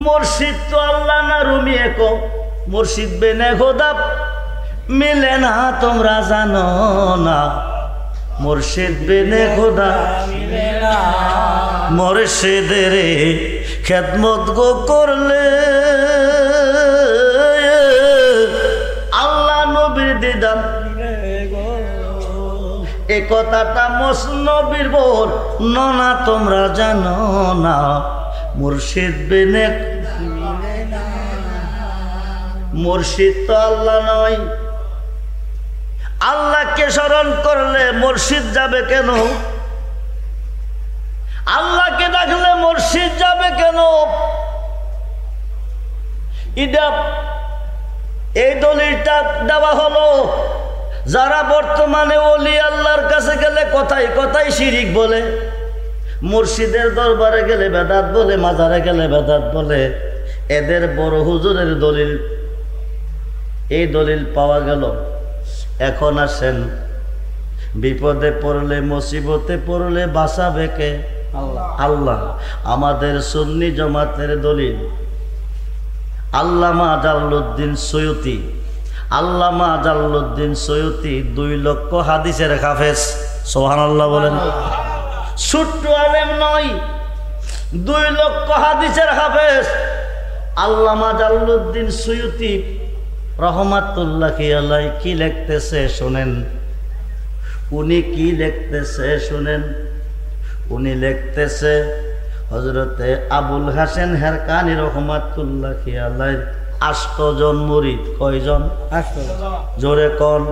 মুর্শিদ তো আল্লাহ না রুমি একো মুর্শিদ বেনে খোদা মিলে না তোমরা জানো না মুর্শিদ বেনে খোদা মিলে না মুর্শিদের খেদমত গো করলে আল্লাহ নবীর দিদার এ কথাটা মসনবীর বল না তোমরা জানো না মুর্শিদ বেনে মুর্শিদ তো আল্লাহ নয় আল্লাহকে স্মরণ করলে মুর্শিদ যাবে কেন আল্লাহকে ডাকলে মুর্শিদ যাবে কেন এই দলিলটা দেওয়া হলো যারা বর্তমানে ওলি আল্লাহর কাছে গেলে কথাই কথাই শিরিক বলে মুর্শিদের দরবারে গেলে বেদাত বলে মাজারে গেলে বেদাত বলে এদের বড় হুজুরের দলিল এই দলিল পাওয়া গেল এখন আসেন বিপদে পড়লে মুসিবতে পড়লে বাঁচাবে কে আল্লাহ আমাদের সুন্নি জামাতের দলিল আল্লামা জালালউদ্দিন সৈয়দী আল্লামা জালালউদ্দিন সৈয়দী 2 লক্ষ হাদিসের হাফেজ সুবহানাল্লাহ বলেন ছোট্ট আলেম নয় 2 লক্ষ হাদিসের হাফেজ আল্লামা জালালউদ্দিন সৈয়দী রহমাতুল্লাহি আলাইহি কি লিখতেছে শুনেন উনি কি লিখতেছে শুনেন উনি লিখতেছে হযরতে আবুল হাসান হারকানি রহমাতুল্লাহি আলাইহি 8 জন মুরিদ কয়জন 8 জোরে কোন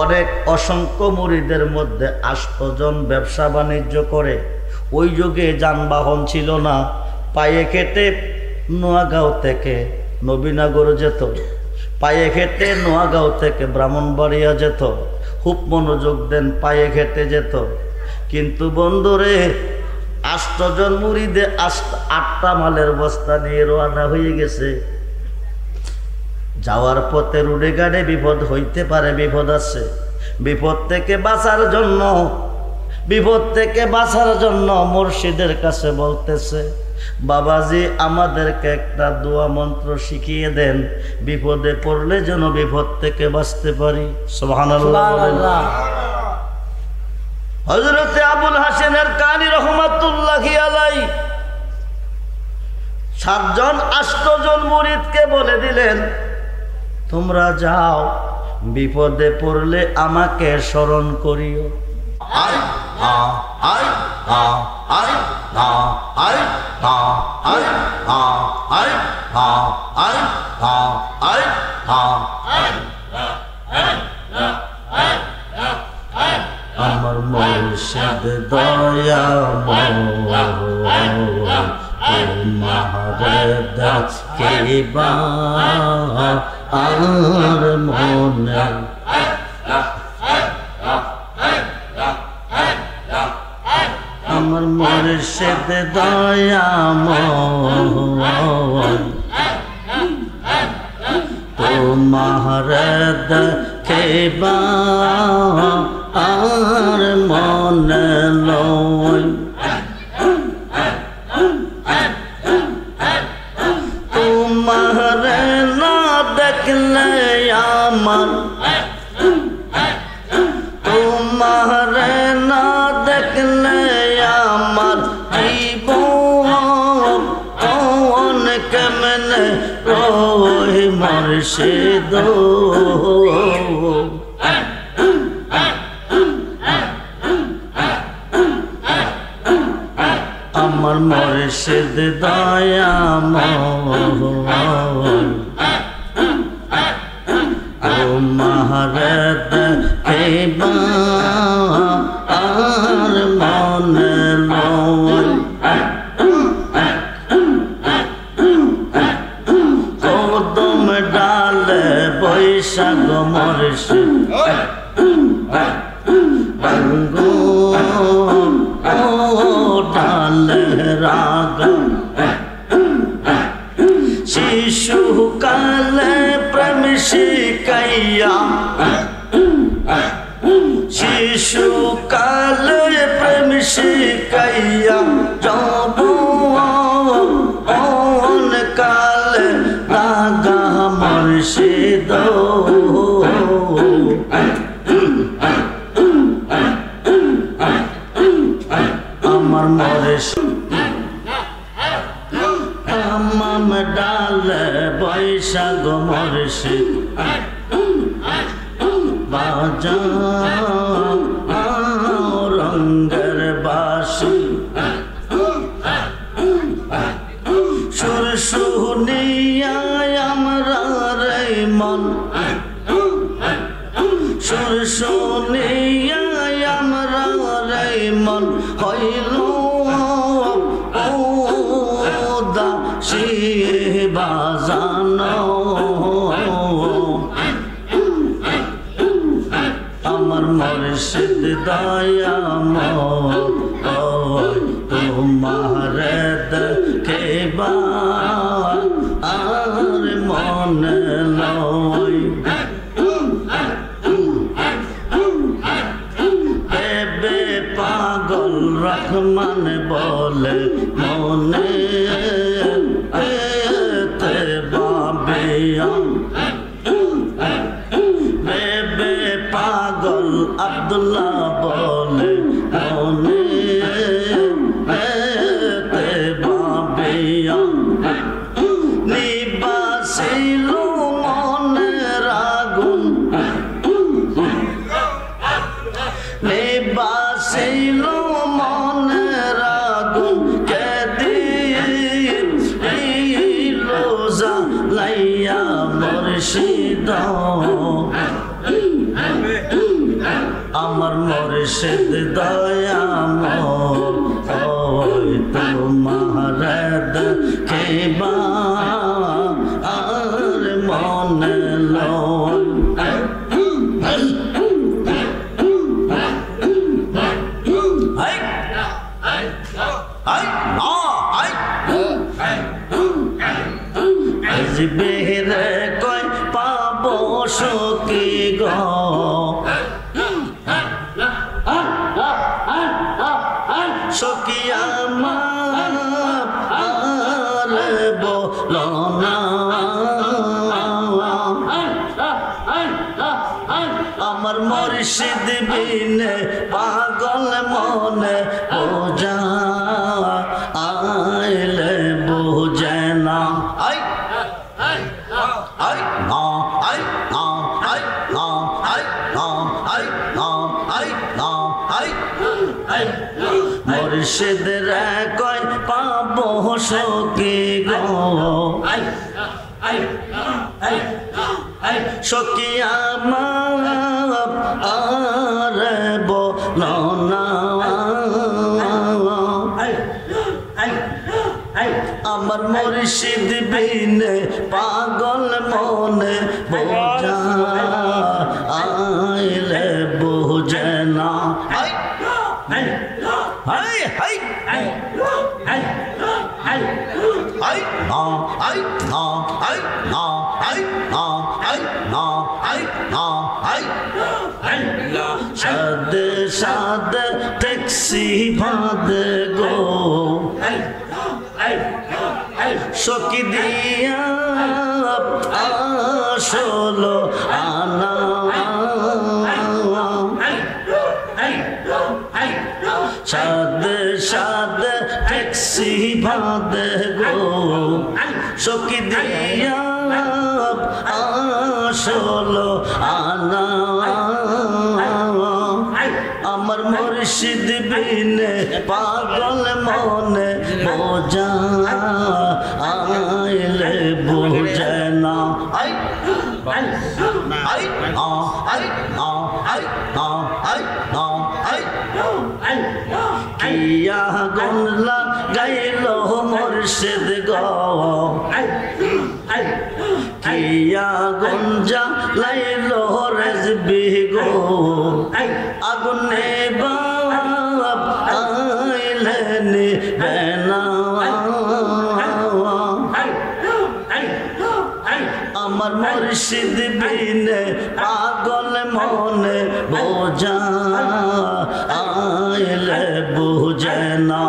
অনেক অসংখ্য মুরিদের মধ্যে 8 জন ব্যবসা বাণিজ্য করে ওই যুগে যানবাহন ছিল না পায়ে হেঁটে নোয়াগাঁও থেকে নবীনগর যেত পায়ে হেঁটে নোয়াগাঁও থেকে ব্রাহ্মণবাড়িয়া যেত খুব মনোযোগ দেন পায়ে হেঁটে যেত কিন্তু বন্ধুরে 8 জন মুরিদে 8টা মালের বস্তা নিয়ে রওনা হয়ে গেছে যাওয়ার পথে রোডে গাড়ে বিপদ হইতে পারে বিপদ আছে বিপদ থেকে বাঁচার জন্য মুর্শিদের কাছে বলতেছে বাবাজি আমাদেরকে একটা দোয়া মন্ত্র শিখিয়ে দেন বিপদে পড়লে যেন বিপদ থেকে বাঁচতে পারি সুবহানাল্লাহ হযরতে আবুল হাসান হারকানি রহমাতুল্লাহি আলাইহি 8 জন মুরিদকে বলে দিলেন তোমরা যাও বিপদে পড়লে আমাকে স্মরণ করিও আমার মুর্শিদ দয়াময় তোমার দেখিবা আর মনে আমার মুর্শিদ দয়াময় তোমার দেখিবা আর মনে লয় তোমার না দেখলে আমার তোমার না দেখলে আমার জীবন কেমনে রয় মুর্শিদ আমার মুর্শিদ দয়াময় তোমার দেখিবা আর মনে লয় কদম ডালে বৈশাখ মুর্শিদ ডালে রাগ শিশু কালে প্রেম শিখাইয়া শিশু কালে প্রেম শিখাইয়া যৌবন কালে লাগা মুর্শিদ আমার মুর্শিদ তামাম ডালে বৈশাখ মুর্শিদ বাজা রঙ্গের বাসি সুর শুনিয়া আমরা রে মন সুর শুনিয়া আমরা রে মন হইল দাসী বাজানো আমার মুর্শিদ দয়াময় তোমার দেখবা আর মনে লয় বেবে পাগল রহমান বলে মনে বেবে পাগল আব্দুল্লাহ বলে মনে বাবিয়া নিবাসিল মনের আগুন নিবাসিল মনের আগুন কে দিল জ্বালাইয়া মুর্শিদ আমার মুর্শিদ দয়াময় তোমার দেখবা আর মনে লয় বেহরে কয় পাব সখী গো সখী আমার বলো না আমার মুর্শিদ বিনে পাগল মনে বোঝা আইলে বোঝে না মুর্শিদ কয় পাব সখী গো সখী আমার আর বলো না আমার মুর্শিদ বিনে পাগল মনে বোঝা আইলে বোঝে না সাদে সাদে ট্যাক্সি বাঁধে গো সখী দিয়া আসলো আনা সাদে সাদে ট্যাক্সি বাঁধে গো সখী দিয়া আসলো আনা আমার মুর্শিদ বিনে পাগল মনে বোঝা আইলে বোঝে না কিয়া গনলা গাইল মুর্শিদ গো কিয়া গঞ্জা লাইল রেজবি গো আগুনে বাপ আইলেনি বেনা আমার মুর্শিদ বিনে পাগল মনে বোঝা আইলে বুঝে না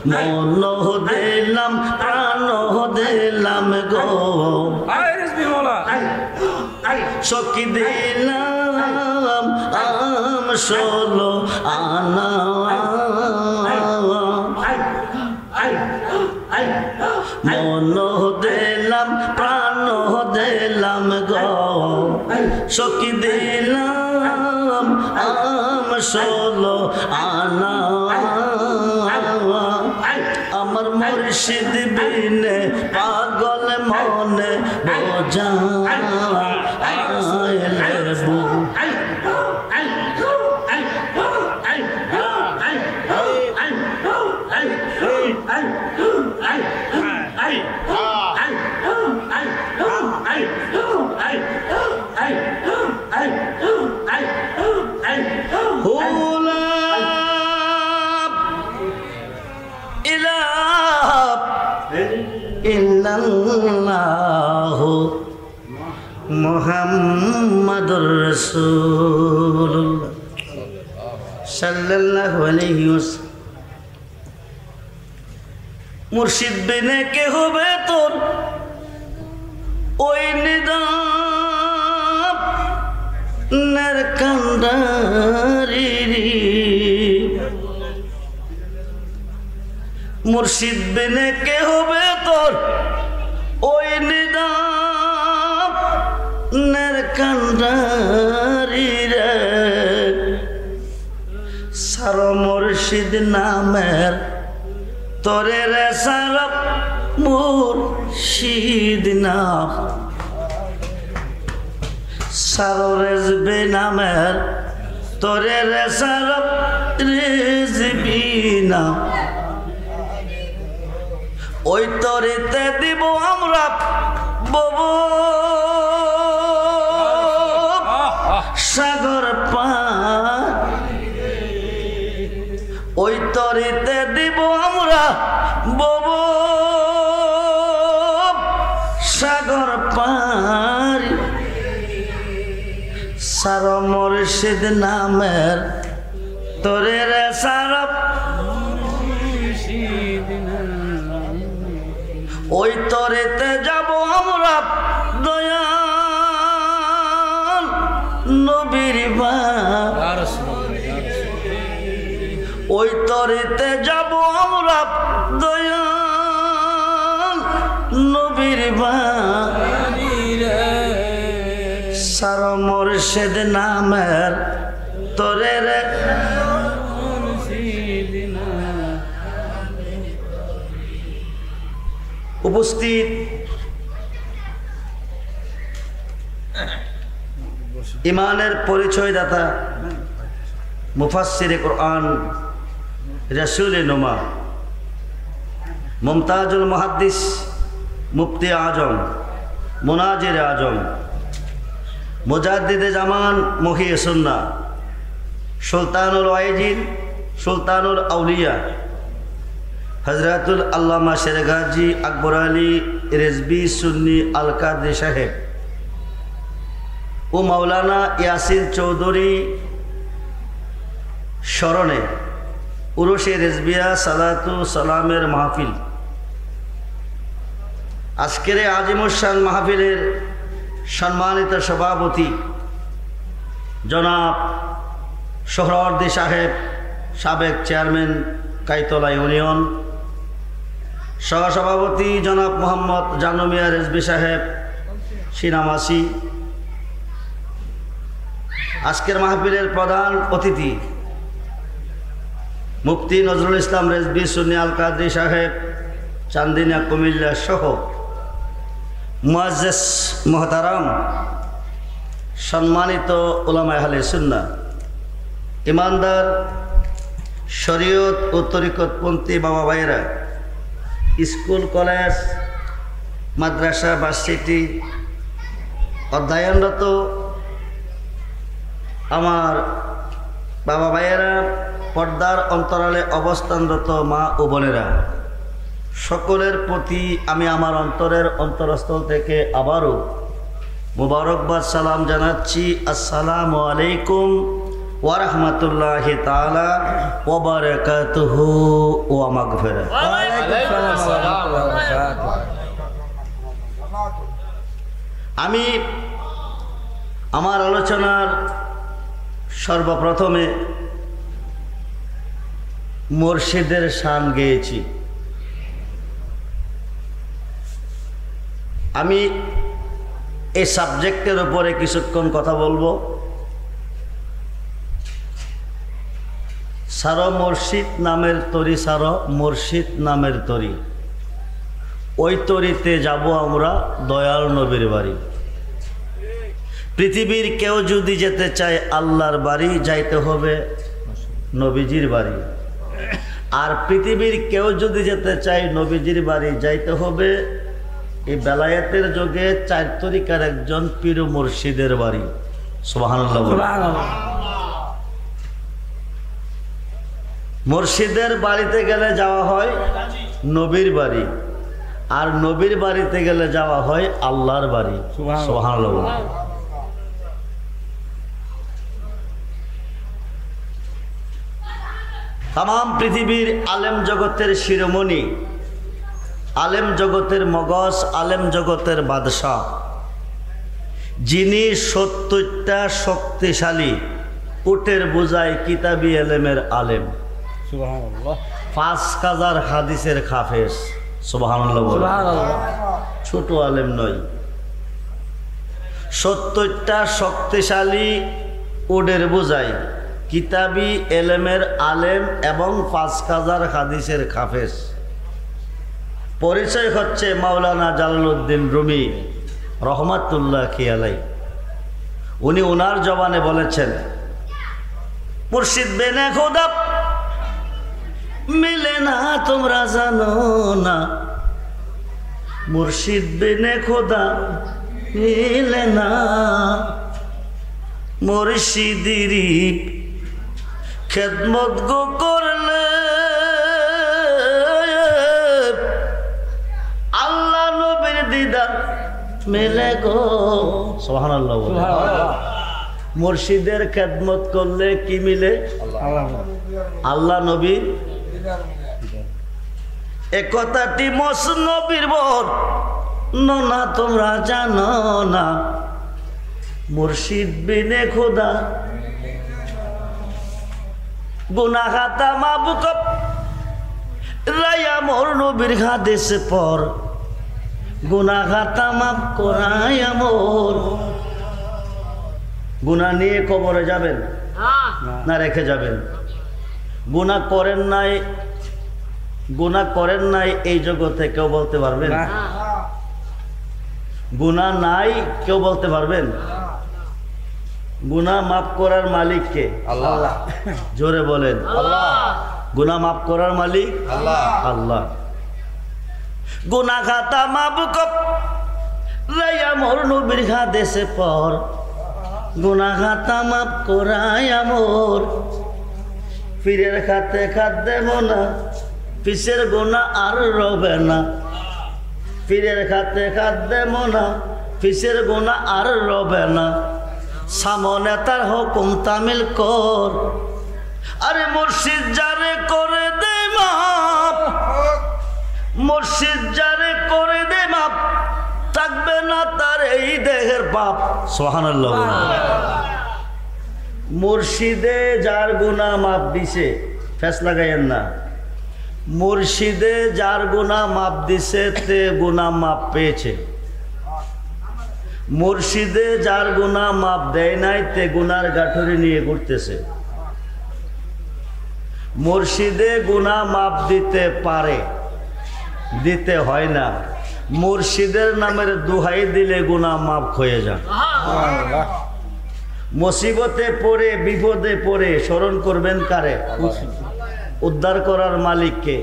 মন দিলাম প্রাণ দিলাম গো সখী দিলাম ষোলো আনা মন দিলাম প্রাণ দিলাম গো সখী দিলাম ষোলো আনা আমার মুর্শিদ বিনে পাগল মনে বোঝা ইল্লাল্লাহু মুহাম্মাদুর রাসূলুল্লাহ সাল্লাল্লাহু আলাইহি ওয়াসাল্লাম। মুর্শিদ বিনে কে হবে তোর ওই নিদাম নের কান্ডারি মুর্শিদ বিনে কে হবে তোর ওই নিদাম নের কান্ডারি রে সার মুর্শিদ নামের তোরে রে সার মুর্শিদ নাম সার রেজবে নামের তোরে রে সার রেজবি নাম ওই তরিতে দিব আমরা ববু সাগর পার ওই তরিতে দিব আমরা ববু সাগর পার সার মুর্শিদ নামের তোরে রে সার ওই তরেতে যাব আমরা দয়াল নবীর ওই তরেতে যাব আমরা দয়াল নবীর সার মুর্শিদ নামের তোরে রে উপস্থিত ইমানের পরিচয়দাতা মুফাসসিরে কোরআন রাসূলে নোমা মুমতাজুল মুহাদ্দিস মুফতি আজম মুনাজির আজম মুজাদ্দিদে জামান মুহিয়ে সুন্নাহ সুলতানুল ওয়াইজিন সুলতানুল আউলিয়া হজরতুল আল্লামা শেরগাজী আকবর আলী রেজবি সুন্নি আল কাদরি সাহেব ও মাওলানা ইয়াসির চৌধুরী স্মরণে উরুশে রেজবিয়া সালাতু সালামের মাহফিল আজকের আজিমুশান মাহফিলের সম্মানিত সভাপতি জনাব সোহরাওয়ার্দী সাহেব সাবেক চেয়ারম্যান কাইতলা ইউনিয়ন সহসভাপতি জনাব মোহাম্মদ জানু মিয়া রেজবি সাহেব সিনামাসি আজকের মাহফিলের প্রধান অতিথি মুফতি নজরুল ইসলাম রেজবি সুন্নি আল কাদরি সাহেব চান্দিনা কুমিল্লা সহ মুআজ্জিজ মুহতারাম সম্মানিত উলামায়ে আহলে সুন্নাহ ইমানদার শরীয়ত ও তরিকতপন্থী বাবা ভাইয়েরা স্কুল কলেজ মাদ্রাসা ভার্সিটি অধ্যয়নরত আমার বাবা ভাইয়েরা পর্দার অন্তরালে অবস্থানরত মা ও বোনেরা সকলের প্রতি আমি আমার অন্তরের অন্তরস্থল থেকে আবারও মুবারকবাদ সালাম জানাচ্ছি। আসসালামু আলাইকুম ওয়া রাহমাতুল্লাহি তাআলা ওয়া বারাকাতুহু ওয়া মাগফিরাত। আমি আমার আলোচনার সর্বপ্রথমে মুর্শিদের শান গেয়েছি। আমি এই সাবজেক্টের উপরে কিছুক্ষণ কথা বলবো। সারো মুর্শিদ নামের তরি, সারো মুর্শিদ নামের তরি, ওই তরিতে যাব আমরা দয়াল নবীর বাড়ি। পৃথিবীর কেউ যদি যেতে চায় আল্লাহর বাড়ি, যাইতে হবে নবীজির বাড়ি। আর পৃথিবীর কেউ যদি যেতে চায় নবীজির বাড়ি, যাইতে হবে এই বেলায়েতের যুগে 4 তরিকার একজন পীর মুর্শিদের বাড়ি। সুবহানাল্লাহ। মুর্শিদের বাড়িতে গেলে যাওয়া হয় নবীর বাড়ি, আর নবীর বাড়িতে গেলে যাওয়া হয় আল্লাহর বাড়ি। সুবহানাল্লাহ। তাম পৃথিবীর আলেম জগতের শিরোমণি, আলেম জগতের মগজ, আলেম জগতের বাদশাহ, যিনি 70টা শক্তিশালী উটের বোঝায় কিতাবি এলেমের আলেম, 5000 হাদিসের হাফেজ। সুবহানাল্লাহ। ছোট আলেম নয়, 70টা শক্তিশালী উটের বোঝায় কিতাবি এলেমের আলেম এবং 5000 হাদিসের হাফেজ। পরিচয় হচ্ছে মাওলানা জালালউদ্দিন রুমি রহমাতুল্লাহি আলাইহি। উনি ওনার জবানে বলেছেন, মুর্শিদ বিনে খোদা মিলে না তোমরা জানো না, মুর্শিদ বিনে খোদা মিলে না, মুর্শিদিরি খেদমত গো করলে আল্লাহ নবীর দিদার মেলে গো। সুবহানাল্লাহ। মুর্শিদের খেদমত করলে কি মিলে? আল্লাহ নবীর। এ কথাটি মসনবীর বর না তোমরা জানো না, মুর্শিদ বিনে খোদা গুনাহাতা মাবুক রায়া মোর নবীর হাদিসে পর, গুনাহাতা মাফ করায়া মোর। গুনাহ নিয়ে কবরে যাবেন না রেখে যাবেন? গুনাহ করেন নাই, গুনাহ করেন নাই এই জগতে কেউ বলতে পারবেন? গুনাহ নাই কেউ বলতে পারবেন? গুনাহ মাফ করার মালিক কে? আল্লাহ। জোরে বলেন আল্লাহ। গুনাহ মাফ করার মালিক আল্লাহ। আল্লাহ। গুনাহ খাতা মাফ কর রায়া মোর নবীর হাদিসে পর, গুনাহ খাতা মাফ করায়া মোর। পীরের খাতে খাত দেব না, পিসের গুনাহ আর রবে না। পীরের খাতে খাত দেব না, পিসের গুনাহ আর রবে না। সামনে তার হুকুম তামিল কর, আরে মুর্শিদ যারে করে দে মাপ, মুর্শিদ যারে করে দে মাপ, থাকবে না তার এই দেহের পাপ। সুবহানাল্লাহ। মুর্শিদে যার গুনাহ মাপ দিছে, ফেস লাগাইয়েন না, মুর্শিদে যার গুনাহ মাপ দিছে তে গুনাহ মাপ পেয়েছে। মুর্শিদে যার গুনাহ মাপ দেয় নাই তে গুনার গাঠরি নিয়ে ঘুরতেছে। মুর্শিদে গুনাহ মাপ দিতে পারে, দিতে হয় না। মুর্শিদের নামের দোহাই দিলে গুনাহ মাপ হয়ে যায়। মুসিবতে পড়ে বিপদে পড়ে স্মরণ করবেন কারে? উদ্ধার করার মালিককে,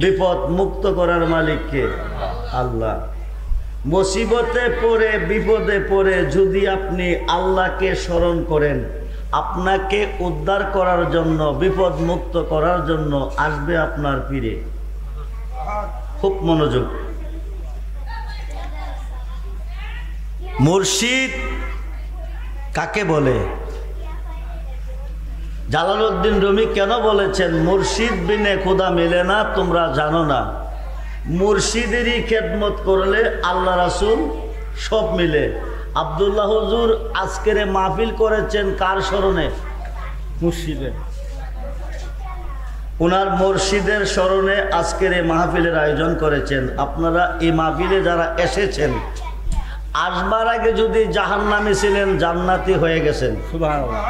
বিপদ মুক্ত করার মালিককে, আল্লাহ। মুসিবতে পড়ে বিপদে পড়ে যদি আপনি আল্লাহকে স্মরণ করেন, আপনাকে উদ্ধার করার জন্য, বিপদ মুক্ত করার জন্য আসবে আপনার পীরে। খুব মনোযোগ। মুর্শিদ কাকে বলে? জালালউদ্দিন রুমি কেন বলেছেন মুর্শিদ বিনে খোদা মেলে না? তোমরা জানো না, মুর্শিদেরই খেদমত করলে আল্লাহ রাসূল সব মিলে। আব্দুল্লাহ হুজুর আজকের মাহফিল করেছেন কার স্মরণে? মুর্শিদের, ওনার মুর্শিদের স্মরণে আজকের এই মাহফিলের আয়োজন করেছেন। আপনারা এই মাহফিলে যারা এসেছেন, আসবার আগে যদি জাহান্নামী ছিলেন জান্নাতি হয়ে গেছেন। সুবহানাল্লাহ।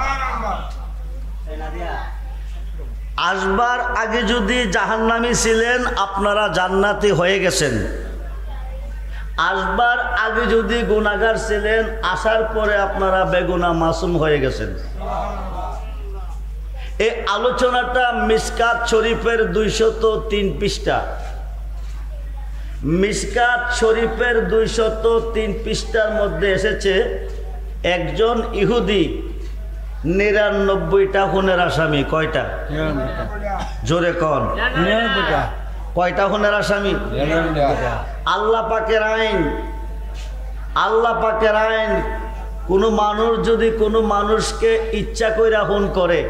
আসবার আগে যদি জাহান্নামী ছিলেন আপনারা জান্নাতি হয়ে গেছেন। আসবার আগে যদি গুনাহগার ছিলেন আসার পরে আপনারা বেগুনাহ মাসুম হয়ে গেছেন। এই আলোচনাটা মিশকাত শরীফের 203 পৃষ্ঠা। মিশকাত শরীফের 203 পৃষ্ঠার মধ্যে এসেছে একজন ইহুদি 99টা খুনের আসামি। কয়টা? জোরে কোন? 99টা। কয়টা খুনের আসামি? 99টা। আল্লাহ পাকের আইন, আল্লাহ পাকের আইন, কোনো মানুষ যদি কোনো মানুষকে ইচ্ছা কইরা খুন করে,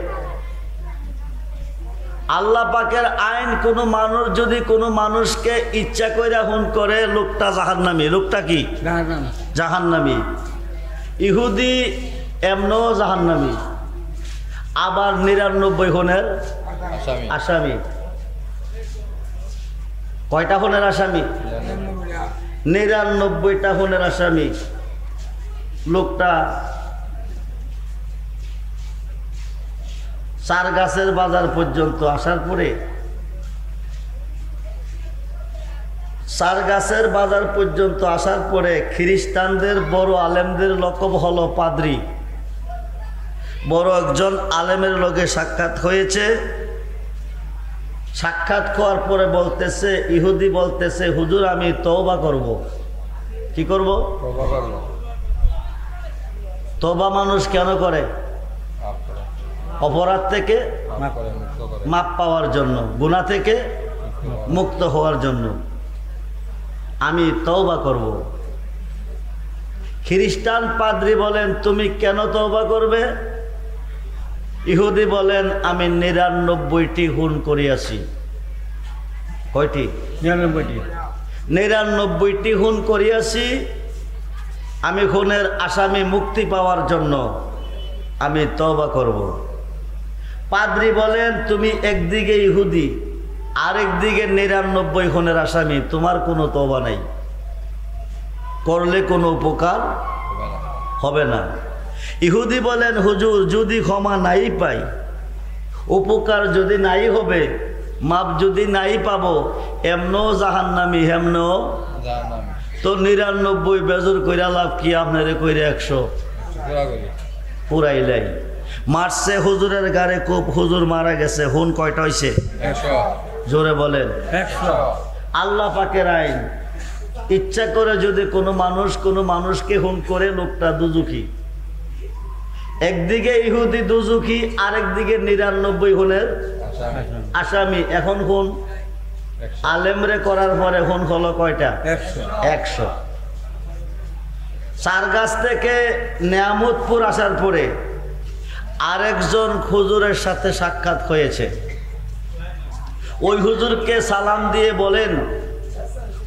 আল্লাহ পাকের আইন, কোনো মানুষ যদি কোনো মানুষকে ইচ্ছা কইরা খুন করে লোকটা জাহান্নামী। লোকটা কি? জাহান্নামী। ইহুদি এমনও জাহান্নামী, আবার 99 খুনের আসামি। কয়টা খুনের আসামি? 99টা খুনের আসামি। লোকটা চার গাছের বাজার পর্যন্ত আসার পরে, চার গাছের বাজার পর্যন্ত আসার পরে খ্রিস্টানদের বড় আলেমদের লকব হলো পাদ্রী। বড় একজন আলেমের লগে সাক্ষাৎ হয়েছে। সাক্ষাৎ হওয়ার পরে বলতেছে, ইহুদি বলতেছে, হুজুর আমি তওবা করব। কি করব? তওবা মানুষ কেন করে? অপরাধ থেকে মাপ পাওয়ার জন্য, গুনাহ থেকে মুক্ত হওয়ার জন্য। আমি তওবা করব। খ্রিস্টান পাদ্রী বলেন, তুমি কেন তওবা করবে? ইহুদি বলেন, আমি 99টি খুন করিয়াছি। কয়টি? 99টি। 99টি খুন করিয়াছি। আমি খুনের আসামি মুক্তি পাওয়ার জন্য আমি তওবা করব। পাদ্রী বলেন, তুমি একদিকে ইহুদি আরেকদিকে 99 খুনের আসামি, তোমার কোনো তওবা নাই, করলে কোনো উপকার হবে না। ইহুদি বলেন, হুজুর যদি ক্ষমা নাই পাই, উপকার যদি নাই হবে, মাপ যদি নাই পাবো, এমনও জাহান্নামী হেমনও তো 99 বেজর কইরা লাভ কি? আপনারে কইরা 100 পুরাইলাই। মারছে হুজুরের গাড়ে খুব, হুজুর মারা গেছে। হুন কয়টা হইছে? 100। জোরে বলেন 100। আল্লাহ পাকের আইন, ইচ্ছা করে যদি কোনো মানুষ কোনো মানুষকে হুন করে, লোকটা দুজুকি। একদিকে ইহুদি দুজুকি, আরেকদিকে 99 খুনের আসামি। এখন খুন আলেমরে করার পরে খুন হলো কয়টা? 100। চারগাছ থেকে নেয়ামতপুর আসার পরে আরেকজন হুজুরের সাথে সাক্ষাৎ হয়েছে। ওই হুজুরকে সালাম দিয়ে বলেন,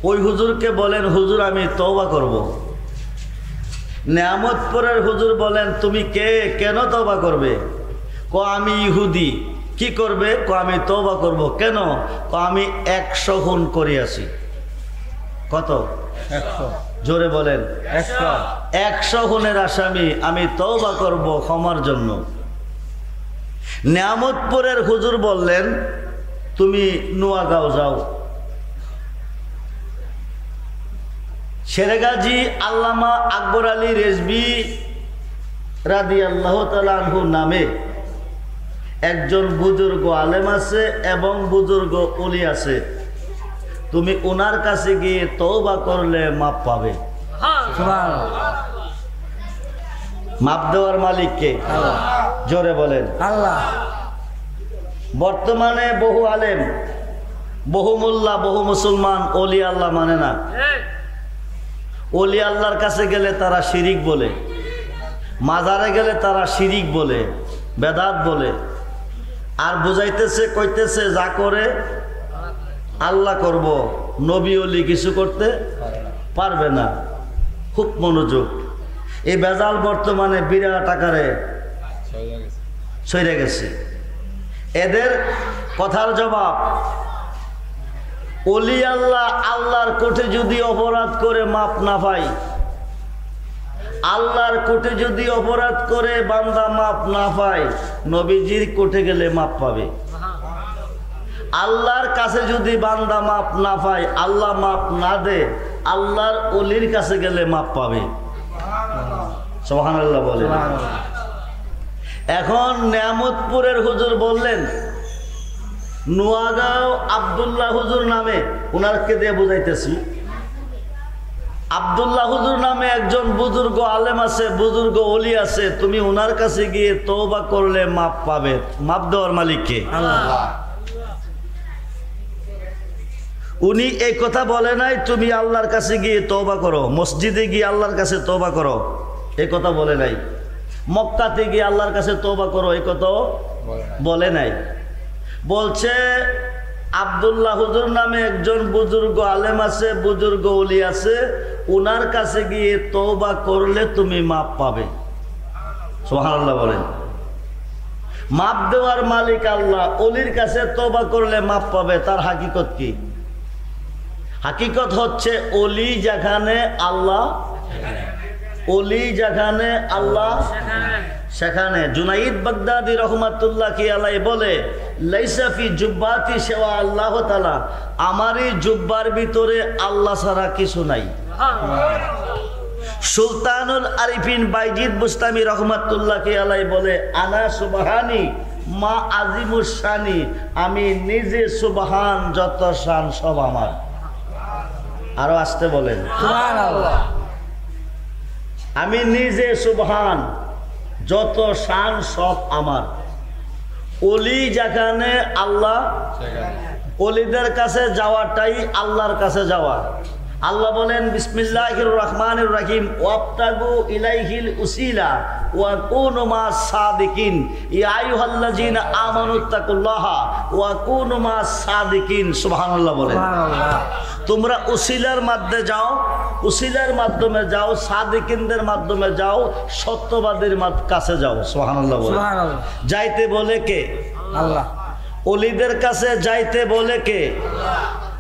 ওই হুজুরকে বলেন, হুজুর আমি তওবা করব। নেয়ামতপুরের হুজুর বলেন, তুমি কে, কেন তওবা করবে? আমি ইহুদি। কি করবে? আমি তওবা করব। কেন? আমি 100 খুন করিয়াছি। কত? 100। জোরে বলেন 100। 100 খুনের আসামি, আমি তওবা করব ক্ষমার জন্য। নেয়ামতপুরের হুজুর বললেন, তুমি নোয়াগাঁও যাও। শেরেগাজী আল্লামা আকবর আলী রেজভী রাদিয়াল্লাহু তাআলা আনহু নামে একজন বুজুর্গ আলেম আছে এবং বুজুর্গ ওলি আছে। তুমি ওনার কাছে গিয়ে তওবা করলে মাপ পাবে। সুবহানাল্লাহ। মাপ দেওয়ার মালিক কে? আল্লাহ। জোরে বলেন আল্লাহ। বর্তমানে বহু আলেম, বহু মোল্লা, বহু মুসলমান ওলি আল্লাহ মানে না। ওলি আল্লাহর কাছে গেলে তারা শিরিক বলে, মাজারে গেলে তারা শিরিক বলে, বেদাত বলে। আর বুঝাইতেছে কইতেছে যা করে আল্লাহ করব, নবী ওলি কিছু করতে পারবে না। খুব মনোযোগ। এই বেজাল বর্তমানে বিরাট আকারে সইরে গেছে। এদের কথার জবাব, ওলি আল্লাহ আল্লাহর কোর্টে যদি অপরাধ করে মাপ না পাই, আল্লাহর কোর্টে যদি অপরাধ করে বান্দা মাপ না পায়, নবীজির কোর্টে গেলে মাপ পাবে। আল্লাহর কাছে যদি বান্দা মাপ না পায়, আল্লাহ মাপ না দে, আল্লাহর ওলির কাছে গেলে মাপ পাবে। সুবহানাল্লাহ বলে। এখন নেয়ামতপুরের হুজুর বললেন, নোয়াগাঁও আব্দুল্লাহ হুজুর নামে, উনারকে দিয়ে বুঝাইতেছি, আব্দুল্লাহ হুজুর নামে একজন বুজুর্গ আলেম আছে, বুজুর্গ ওলি আছে, তুমি উনার কাছে গিয়ে তওবা করলে মাপ পাবে। মাপ দেওয়ার মালিক কে? আল্লাহ। উনি এই কথা বলে নাই তুমি আল্লাহর কাছে গিয়ে তওবা করো, মসজিদে গিয়ে আল্লাহর কাছে তওবা করো, এই কথা বলে নাই। মক্কাতে গিয়ে আল্লাহর কাছে তওবা করো, এই কথা বলে নাই। বলছে আব্দুল্লাহ হুজুর নামে একজন বুজুর্গ আলেম আছে, বুজুর্গ ওলি আছে, উনার কাছে গিয়ে তওবা করলে তুমি মাপ পাবে। সুবহানাল্লাহ বলেন। মাপ দেওয়ার মালিক আল্লাহ, ওলির কাছে তওবা করলে মাপ পাবে, তার হাকিকত কি? হাকিকত হচ্ছে ওলি যেখানে আল্লাহ, ওলি যেখানে আল্লাহ সেখানে। জুনাইদ বাগদাদি রহমাতুল্লাহ কি আলাই বলে, লাইসা ফি জুব্বাতি সেওয়া আল্লাহ তাআলা, আমারই জুব্বার ভিতরে আল্লাহ ছাড়া কিছু নাই। সুলতানুল আরিফিন বাইজিদ বুস্তামি রহমাতুল্লাহ কি আলাই বলে, আনা সুবহানি মা আজিমুস শানি, আমি নিজে সুবহান, যত শান সব আমার। আরো আসতে বলেন সুবহানাল্লাহ। আমি নিজে সুবহান, যত শান সব আমার। ওলি যেখানে আল্লাহ, ওলিদের কাছে যাওয়াটাই আল্লাহর কাছে যাওয়া। আল্লাহ বলেন বিসমিল্লাহির রহমানির রহিম, ওয়াবতাগু ইলাইহিল উসিলা ওয়া কুনু মাস সাদিকিন, ইয়া আইয়ুহাল্লাযিনা আমানুত্তাকুল্লাহা ওয়া কুনু মাস সাদিকিন। সুবহানাল্লাহ বলেন। তোমরা উসিলার মাধ্যমে যাও, উসিলার মাধ্যমে যাও, সাদিকিনদের মাধ্যমে যাও, সত্যবাদীর কাছে যাও। সুবহানাল্লাহ বলেন। যাইতে বলে কে? আল্লাহ। ওলিদের কাছে যাইতে বলে কে?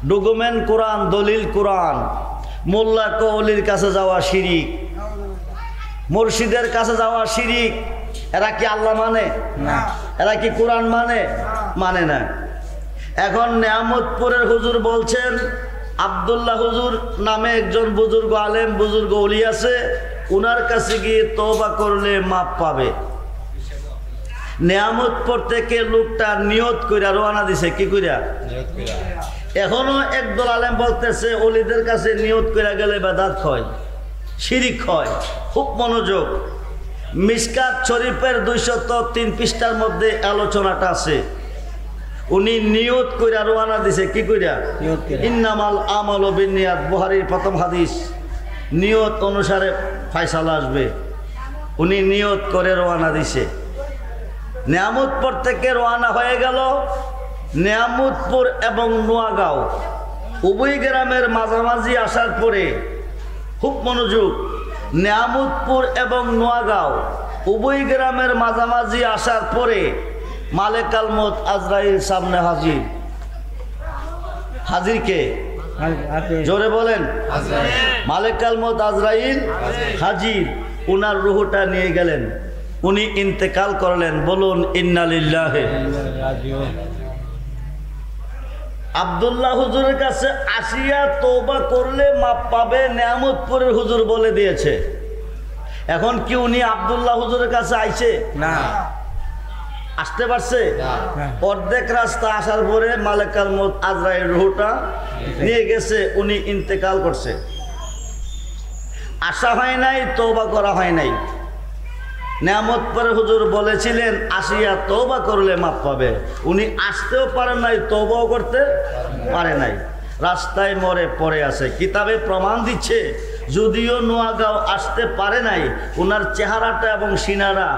ডকুমেন্ট কোরআন, দলিল কোরআন। মোল্লা কো ওলির কাছে যাওয়া শিরিক, মুর্শিদের কাছে যাওয়া শিরিক। এরা কি আল্লাহ মানে? না। এরা কি কোরআন মানে? মানে না। এখন নেয়ামতপুরের হুজুর বলছেন, আব্দুল্লাহ হুজুর নামে একজন বুজুর্গ আলেম, বুজুর্গ ওলি আছে, উনার কাছে গিয়ে তওবা করলে মাপ পাবে। নেয়ামতপুর থেকে লোকটা নিয়ত কইরা রওনা দিছে। কি কইরা? এখনো একদল আলেম বলতেছে ওলিদের কাছে নিয়ত কইরা গেলে বেদাত হয়, শিরিক হয়। খুব মনোযোগ। মিশকাত শরীফের 203 পৃষ্ঠার মধ্যে আলোচনাটা আছে। উনি নিয়ত কইরা রওনা দিছে। কি কইরা? ইন্নামাল আমালু বিন্নিয়াত, বুখারীর প্রথম হাদিস। নিয়ত অনুসারে ফয়সালা আসবে। উনি নিয়ত করে রওনা দিছে। নেয়ামতপুর থেকে রওনা হয়ে গেল। নেয়ামতপুর এবং নোয়াগাঁও উভয় গ্রামের মাঝামাঝি আসার পরে, খুব মনোযোগ, নেয়ামতপুর এবং নোয়াগাঁও উভয় গ্রামের মাঝামাঝি আসার পরে মালেকাল মউত আজরাইল সামনে হাজির। হাজির কে? জোরে বলেন। মালেকাল মউত আজরাইল হাজির। উনার রূহটা নিয়ে গেলেন, উনি ইন্তেকাল করলেন। বলুন ইন্না লিল্লাহি। আব্দুল্লাহ হুজুরের কাছে আসিয়া তওবা করলে মাপ পাবে, নেয়ামতপুরের হুজুর বলে দিয়েছে। এখন কি উনি আব্দুল্লাহ হুজুরের কাছে আইছে? না। আসতে পারছে? অর্ধেক রাস্তা আসার পরে মালেকাল মউত আজরাইল রূহটা নিয়ে গেছে, উনি ইন্তেকাল করছে। আসা হয় নাই, তওবা করা হয় নাই। নেয়ামতপুরের হুজুর বলেছিলেন আসিয়া তওবা করলে মাপ পাবে। উনি আসতেও পারেন নাই, তওবাও করতে পারে নাই, রাস্তায় মরে পড়ে আছে। কিতাবে প্রমাণ দিচ্ছে, যদিও নোয়াগাঁও আসতে পারে নাই, ওনার চেহারাটা এবং সিনারা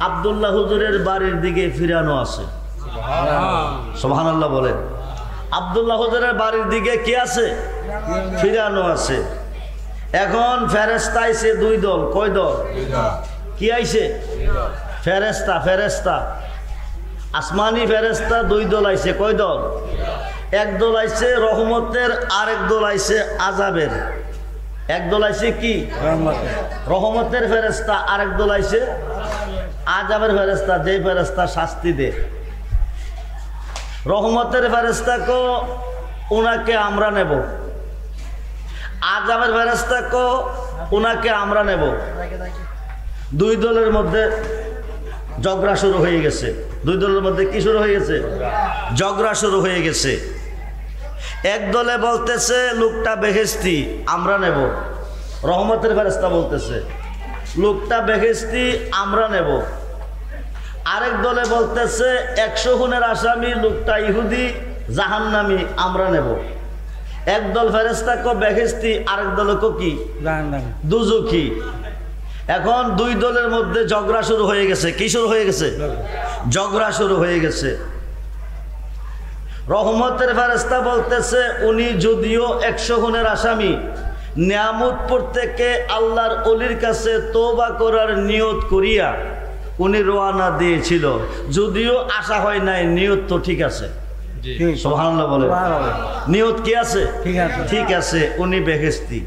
আব্দুল্লাহ হুজুরের বাড়ির দিকে ফিরানো আছে। সুবহানাল্লাহ বলেন। আব্দুল্লাহ হুজুরের বাড়ির দিকে কি আছে? ফিরানো আছে। এখন ফেরেশতা আইছে দুই দল। কয় দল? কি আইছে? ফেরেশতা। ফেরেশতা আসমানি ফেরেশতা দুই দল আইছে। কয় দল? এক দল আইছে রহমতের, আরেক দল আইছে আযাবের। এক দল আইছে কি? রহমতের ফেরেশতা, আরেক দল আইছে আযাবের ফেরেশতা, যে ফেরেশতা শাস্তি দে। রহমতের ফেরেশতা কো উনাকে আমরা নেব, আযাবের ফেরেশতা কো উনাকে আমরা নেব। দুই দলের মধ্যে ঝগড়া শুরু হয়ে গেছে। দুই দলের মধ্যে কি শুরু হয়ে গেছে? ঝগড়া শুরু হয়ে গেছে। এক দলে বলতেছে লোকটা বেহেশতি, আমরা নেব। রহমতের ফেরেশতা বলতেছে লোকটা বেহেশতি, আমরা নেব। আরেক দলে বলতেছে 100 খুনের আসামি, লোকটা ইহুদি, জাহান্নামী, আমরা নেব। এক দল ফেরেশতা কো বেহেশতি, আরেক দল কো কি? জাহান্নামী, দুজখী। এখন দুই দলের মধ্যে ঝগড়া শুরু হয়ে গেছে। কি শুরু হয়ে গেছে? ঝগড়া শুরু হয়ে গেছে। রহমতের ফেরেশতা বলতেছে উনি যদিও 100 খুনের আসামি, নিয়ামতপুর থেকে আল্লাহর ওলির কাছে তওবা করার নিয়ত করিয়া উনি রওনা দিয়েছিল, যদিও আশা হয় নাই, নিয়ত তো ঠিক আছে। সুবহানাল্লাহ বলে। নিয়ত কি আছে? ঠিক আছে, উনি বেহেশতি।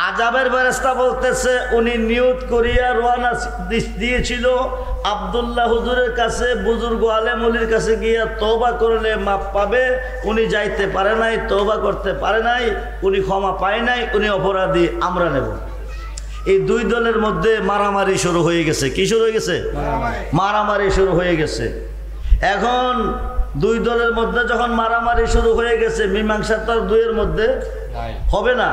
আযাবের ফেরেশতা বলতেছে উনি নিয়ত করিয়া রওনা দিয়েছিল আব্দুল্লাহ হুজুরের কাছে, বুজুর্গ আলেম ওলির কাছে গিয়া তওবা করলে মাপ পাবে। উনি যাইতে পারে নাই, তওবা করতে পারে নাই, উনি ক্ষমা পায় নাই, উনি অপরাধী, আমরা নেব। এই দুই দলের মধ্যে মারামারি শুরু হয়ে গেছে। কি শুরু হয়ে গেছে? মারামারি শুরু হয়ে গেছে। এখন দুই দলের মধ্যে যখন মারামারি শুরু হয়ে গেছে, মীমাংসা তো আর দুইয়ের মধ্যে হবে না।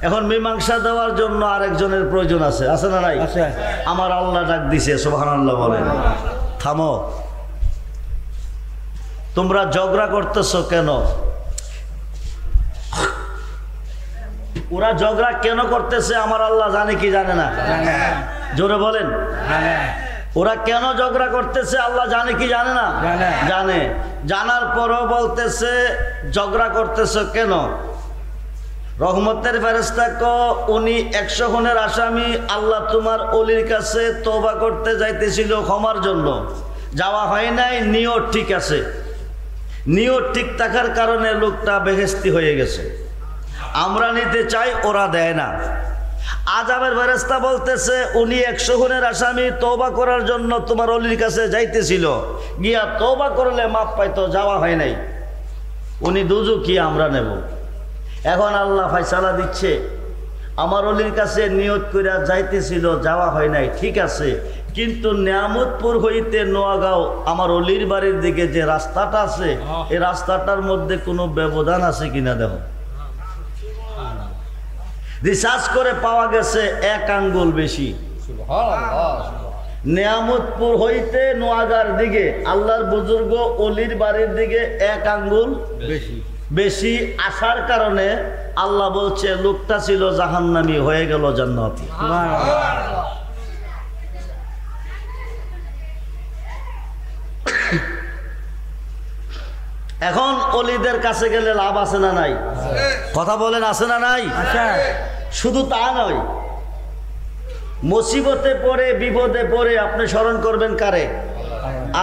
এখন মীমাংসা দেওয়ার জন্য আরেকজনের প্রয়োজন আছে। আছে না নাই? আমার আল্লাহ ডাক দিছে। সুবহানাল্লাহ বলেন। থামো, তোমরা ঝগড়া করতেছো কেন? ওরা ঝগড়া কেন করতেছে আমার আল্লাহ জানে কি জানে না? জোরে বলেন। ওরা কেন ঝগড়া করতেছে আল্লাহ জানে কি জানে না? জানে। জানার পরও বলতেছে ঝগড়া করতেছে কেন? রহমতের ফেরেশতা কো উনি 100 খুনের আসামি, আল্লাহ তোমার ওলির কাছে তওবা করতে যাইতেছিল ক্ষমার জন্য, যাওয়া হয় নাই, নিয়ত ঠিক আছে। নিয়ত ঠিক থাকার কারণে লোকটা বেহেশতি হয়ে গেছে। আমরা নিতে চাই, ওরা দেয় না। আযাবের ফেরেশতা বলতেছে উনি 100 খুনের আসামি, তওবা করার জন্য তোমার ওলির কাছে যাইতেছিল, গিয়া তওবা করলে মাপ পাইতো, যাওয়া হয় নাই, উনি দুজখী, আমরা নেব। এখন আল্লাহ ফয়সালা দিচ্ছে আমার ওলির কাছে নিয়ত কইরা যাইতেছিল, যাওয়া হয় নাই, ঠিক আছে, কিন্তু নিয়ামতপুর হইতে নোয়াগাঁও আমার ওলির বাড়ির দিকে যে রাস্তাটা আছে, এই রাস্তাটার মধ্যে কোনো ব্যবধান আছে কিনা দেখো। রিসার্চ করে পাওয়া গেছে 1 আঙ্গুল বেশি। নিয়ামতপুর হইতে নোয়াগাঁর দিকে আল্লাহর বুজুর্গ ওলির বাড়ির দিকে 1 আঙ্গুল বেশি আসার কারণে আল্লাহ বলছে লোকটা ছিল জাহান্নামী, হয়ে গেল জান্নাতি। এখন ওলিদের কাছে গেলে লাভ আছে না নাই? কথা বলেন, আছে না নাই? শুধু তা নয়, মুসিবতে পড়ে, বিপদে পড়ে আপনি স্মরণ করবেন কারে?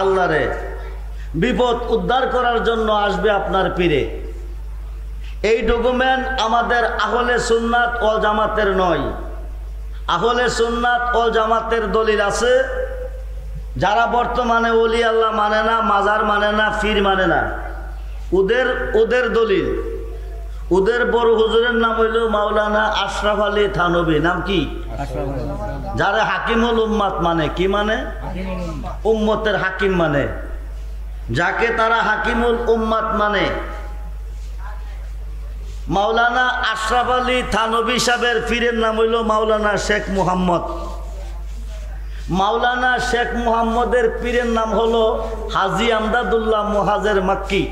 আল্লাহরে। বিপদ উদ্ধার করার জন্য আসবে আপনার পীরে। এই ডকুমেন্ট আমাদের আহলে সুন্নাত ওয়াল জামাতের নয়। আহলে সুন্নাত ওয়াল জামাতের দলিল আছে। যারা বর্তমানে ওলি আল্লাহ মানে না, মাজার মানে না, পীর মানে না, ওদের দলিল। ওদের বড় হুজুরের নাম হইল মাওলানা আশরাফ আলী থানভী। নাম কি? যারা হাকিমুল উম্মাত মানে। কি মানে? উম্মতের হাকিম মানে। যাকে তারা হাকিমুল উম্মাত মানে, মাওলানা আশরাফ আলী থানভী সাহেবের পীরের নাম হইল মাওলানা শেখ মুহাম্মদ। মাওলানা শেখ মুহাম্মদের পীরের নাম হলো হাজী আমদাদুল্লাহ মুহাজের মাক্কি,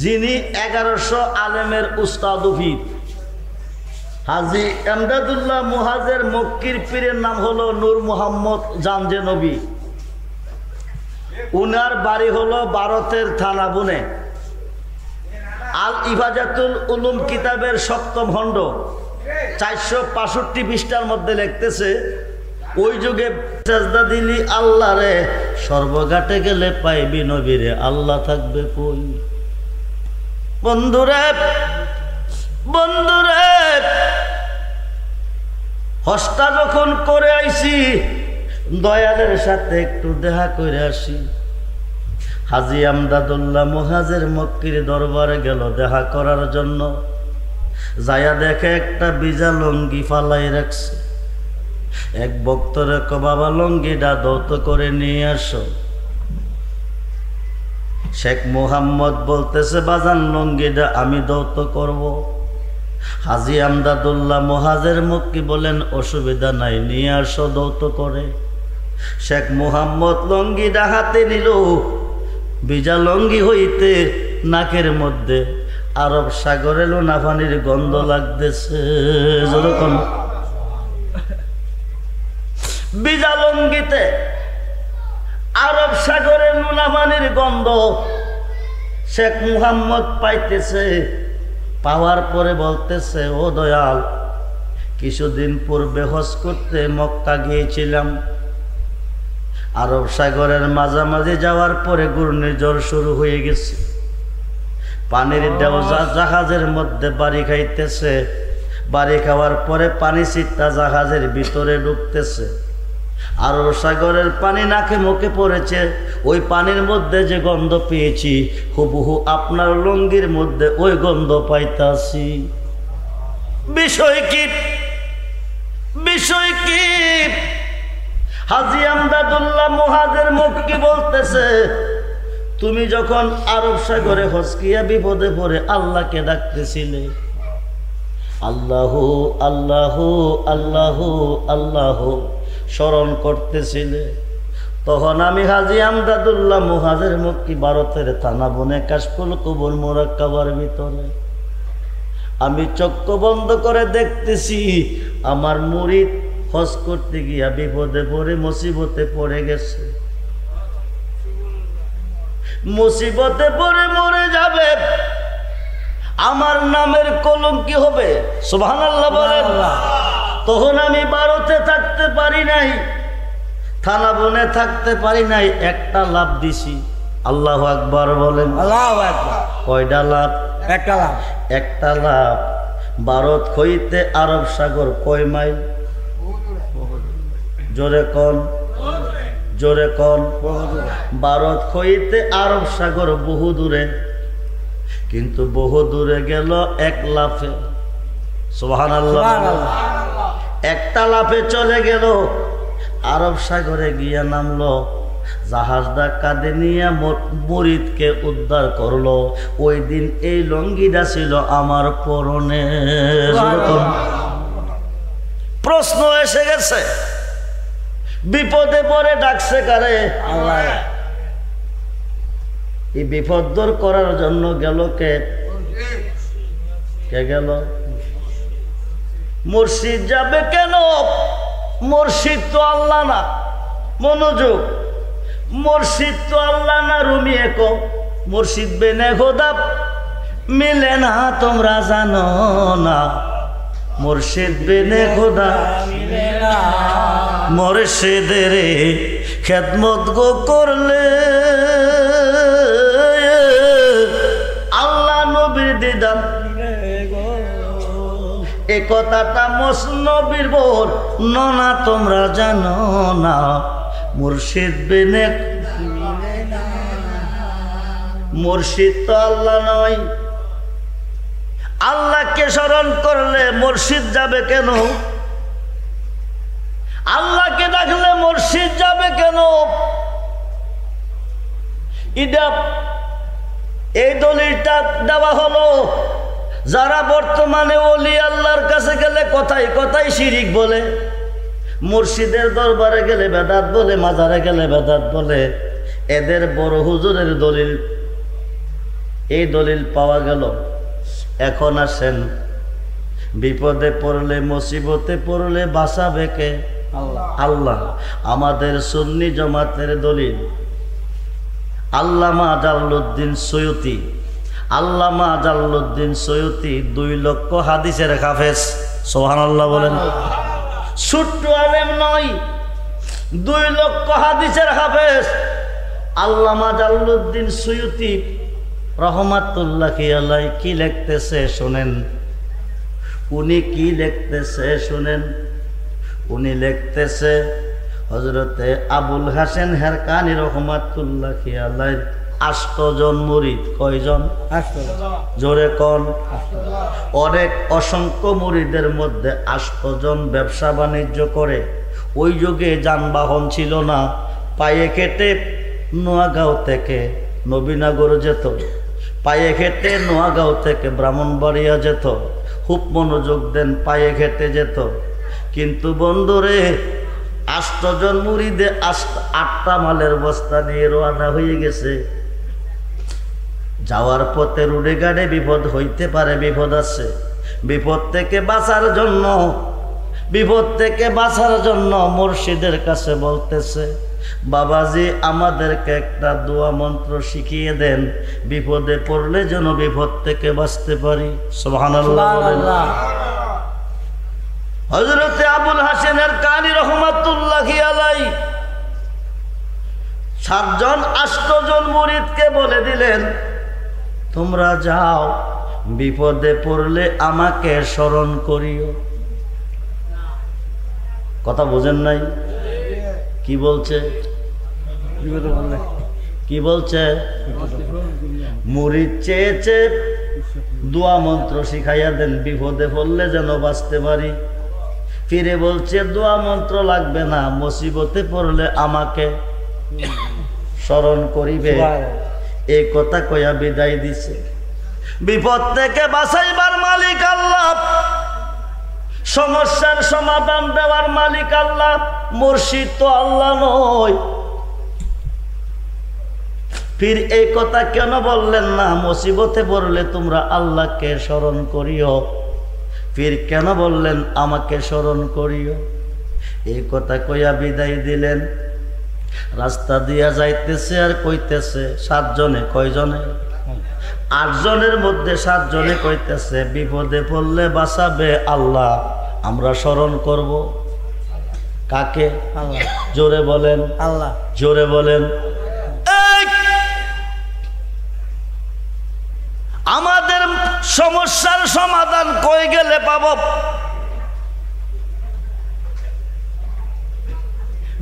যিনি 1100 আলেমের উস্তাদ পীর। হাজী আমদাদুল্লাহ মুহাজের মক্কির পীরের নাম হলো নূর মুহাম্মদ জানজে নবী। উনার বাড়ি হলো ভারতের থানাবুনে। আল ইফাজাতুল উলুম কিতাবের 7ম খণ্ড 465 পৃষ্ঠার মধ্যে লিখতেছে, ওই যুগে সাজদা দিলি আল্লাহ রে, সর্বঘাটে গেলে পাইবি নবীরে, আল্লাহ থাকবে কই। বন্ধুরে বন্ধুরে, হজটা যখন করে আইছি, দয়ালের সাথে একটু দেখা করে আসি। হাজী আমদাদুল্লাহ মুহাজির মক্কির দরবারে গেল দেখা করার জন্য। যায়া দেখে একটা বিজা লঙ্গি ফালাই রাখছে। এক ভক্তরে কো, বাবা লঙ্গিটা দৌত করে নিয়ে আসো। শেখ মুহাম্মদ বলতেছে, বাজান লঙ্গিটা আমি দৌত করব। হাজী আমদাদুল্লাহ মুহাজির মক্কি বলেন, অসুবিধা নাই, নিয়ে আসো দৌত করে। শেখ মুহাম্মদ লঙ্গিটা হাতে নিল। বিজা লঙ্গি হইতে নাকের মধ্যে আরব সাগরে লোনা পানির গন্ধ লাগতেছে। যখন বিজা লঙ্গিতে আরব সাগরের লোনা পানির গন্ধ শেখ মুহাম্মদ পাইতেছে, পাওয়ার পরে বলতেছে, ও দয়াল, কিছুদিন পূর্বে হজ করতে মক্কা গিয়েছিলাম। আরব সাগরের মাঝামাঝি যাওয়ার পরে ঘূর্ণিঝড় শুরু হয়ে গেছে। পানির ঢেউ জাহাজের মধ্যে বাড়ি খাইতেছে। বাড়ি খাওয়ার পরে পানি ছিটা জাহাজের ভিতরে ঢুকতেছে। আরব সাগরের পানি নাকে মুখে পড়েছে। ওই পানির মধ্যে যে গন্ধ পেয়েছি, হুবহু আপনার লঙ্গির মধ্যে ওই গন্ধ পাইতাছি। বিষয় কি? বিষয় কি? হাজী আমদাদুল্লাহ মুহাজির মক্কি বলতেছে, তুমি যখন আরব সাগরে হজকিয়া বিপদে পড়ে আল্লাহকে ডাকতেছিলে, আল্লাহু আল্লাহু আল্লাহু আল্লাহু স্মরণ করতেছিলে, তখন আমি হাজী আমদাদুল্লাহ মুহাজির মক্কি ভারতের থানাবনে কাশফুল কুবুর মুরাক্কাবার ভিতরে আমি চক্ষু বন্ধ করে দেখতেছি, আমার মুরিদ হজ করতে গিয়া বিপদে পড়ে মুসিবতে পড়ে গেছে। মুসিবতে পড়ে মরে যাবে, আমার নামের কলঙ্কি হবে। সুবহানাল্লাহ বলেন। তখন আমি ভারতে থাকতে পারি নাই, থানাবনে থাকতে পারি নাই, একটা লাভ দিছি। আল্লাহু আকবার বলেন। আল্লাহু আকবার। কয়টা লাভ? একটা লাভ। একটা লাভ। ভারত হইতে আরব সাগর কয় মাইল? জোরে কোন, জোরে কোন। ভারত হইতে আরব সাগর বহু দূরে, কিন্তু বহু দূরে গেল এক লাফে। সুবহানাল্লাহ। একটা লাফে চলে গেল, আরব সাগরে গিয়া নামলো। জাহাজ ধাক্কা দিয়ে নিয়ে মুরিদকে উদ্ধার করলো। ওই দিন এই লঙ্গিটা ছিল আমার পরনে। প্রশ্ন এসে গেছে, বিপদে পড়ে ডাকছে কারে? আল্লাহ। এই বিপদ দূর করার জন্য গেল কে? কে গেল? মুর্শিদ যাবে কেন? মুর্শিদ তো আল্লাহ না। মনোযোগ, মুর্শিদ তো আল্লাহ না। রুমি একো মুর্শিদ বেনে খোদা মিলে না, তোমরা জানো না। মুর্শিদ বেনে খোদা মিলে না। মুর্শিদের খেদমত গো করলে আল্লাহ নবীর দিদার। এ কথাটা মসনবীর বল না, তোমরা জানো না। মুর্শিদ বেনে, মুর্শিদ তো আল্লাহ নয়। আল্লাহকে স্মরণ করলে মুর্শিদ যাবে কেন? আল্লাহকে ডাকলে মুর্শিদ যাবে কেন? এই দলিলটা দেওয়া হলো যারা বর্তমানে ওলি আল্লাহর কাছে গেলে কথাই কথাই শিরিক বলে, মুর্শিদের দরবারে গেলে বেদাত বলে, মাজারে গেলে বেদাত বলে, এদের বড় হুজুরের দলিল, এই দলিল পাওয়া গেল। এখন আসেন, বিপদে পড়লে মুসিবতে পড়লে বাঁচাবে কে? আল্লাহ। আমাদের সুন্নি জামাতের দলিল, আল্লামা জালালউদ্দিন সৈয়দী, আল্লামা জালালউদ্দিন সৈয়দী 2 লক্ষ হাদিসের হাফেজ। সুবহানাল্লাহ বলেন। ছোট্ট আলেম নয়, 2 লক্ষ হাদিসের হাফেজ আল্লামা জালালউদ্দিন সৈয়দী রহমাতুল্লাহি আলাইহি কি লিখতেছে শুনেন। উনি কি লিখতেছে শুনেন। উনি লিখতেছে হযরতে আবুল হাসান হারকানি রহমাতুল্লাহি আলাইহি 8 জন মুরিদ। কয়জন? 8 জোরে কোন? অনেক অসংখ্য মুরিদের মধ্যে 8 জন ব্যবসা বাণিজ্য করে। ওই যুগে যানবাহন ছিল না, পায়ে হেঁটে নোয়াগাঁও থেকে নবীনগর যেত, পায়ে হেঁটে নোয়াগাঁও থেকে ব্রাহ্মণবাড়িয়া যেত। খুব মনোযোগ দেন, পায়ে হেঁটে যেত। কিন্তু বন্ধুরে 8 জন মুরিদে 8টা মালের বস্তা নিয়ে রওনা হয়ে গেছে। যাওয়ার পথে রোডে গাড়ে বিপদ হইতে পারে, বিপদ আছে। বিপদ থেকে বাঁচার জন্য, বিপদ থেকে বাঁচার জন্য মুর্শিদের কাছে বলতেছে, বাবাজি আমাদেরকে একটা দোয়া মন্ত্র শিখিয়ে দেন, বিপদে পড়লে যেন বিপদ থেকে বাঁচতে পারি। সুবহানাল্লাহ। হযরতে আবুল হাসান হারকানি রহমাতুল্লাহি আলাইহি 8 জন মুরিদকে বলে দিলেন, তোমরা যাও, বিপদে পড়লে আমাকে স্মরণ করিও। কথা বোঝেন নাই? কি বলছে? কি বলছে? মুরিদ চেয়েছে দোয়া মন্ত্র শিখাইয়া দেন, বিপদে পড়লে যেন বাঁচতে পারি। ফিরে বলছে দোয়া মন্ত্র লাগবে না, মুসিবতে পড়লে আমাকে স্মরণ করিবে। এই কথা কইয়া বিদায় দিছে। বিপদ থেকে বাঁচাইবার মালিক আল্লাহ, সমস্যার সমাধান দেওয়ার মালিক আল্লাহ, মুর্শিদ তো আল্লাহ নয়। ফির এই কথা কেন বললেন না, মুসিবতে পড়লে তোমরা আল্লাহকে স্মরণ করিও? ফির কেন বললেন আমাকে স্মরণ করিও? এই কথা কইয়া বিদায় দিলেন। রাস্তা দিয়া যাইতেছে আর কইতেছে 7 জনে, কয়জনে? 8 জনের মধ্যে 7 জনে কইতেছে, বিপদে পড়লে বাঁচাবে আল্লাহ, আমরা স্মরণ করব। কাকে? আল্লাহ। জোরে বলেন আল্লাহ, জোরে বলেন। আমাদের সমস্যার সমাধান কই গেলে পাব?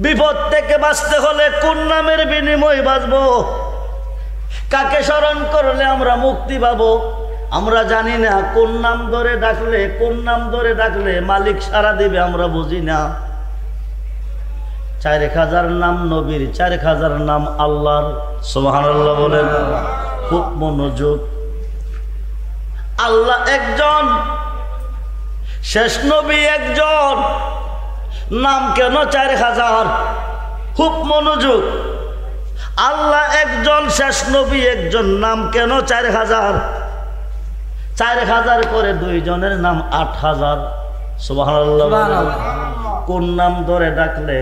বিপদ থেকে বাঁচতে হলে কোন নামের বিনিময়ে বাঁচবো? কাকে স্মরণ করলে আমরা মুক্তি পাবো? আমরা জানি না। কোন নাম ধরে ডাকলে, কোন নাম ধরে ডাকলে মালিক সারা দিবে আমরা বুঝি না। 4000 নাম নবীর, 4000 নাম আল্লাহর। সুবহানাল্লাহ বলেন। খুব মনোযোগ। আল্লাহ একজন, শেষ নবী একজন, নাম কেন 4000? খুব মনোযোগ। আল্লাহ একজন, শেষ নবী একজন, নাম কেন 4000? 4000 করে 2 জনের নাম 8000। সুবহানাল্লাহ। কোন নাম ধরে ডাকলে,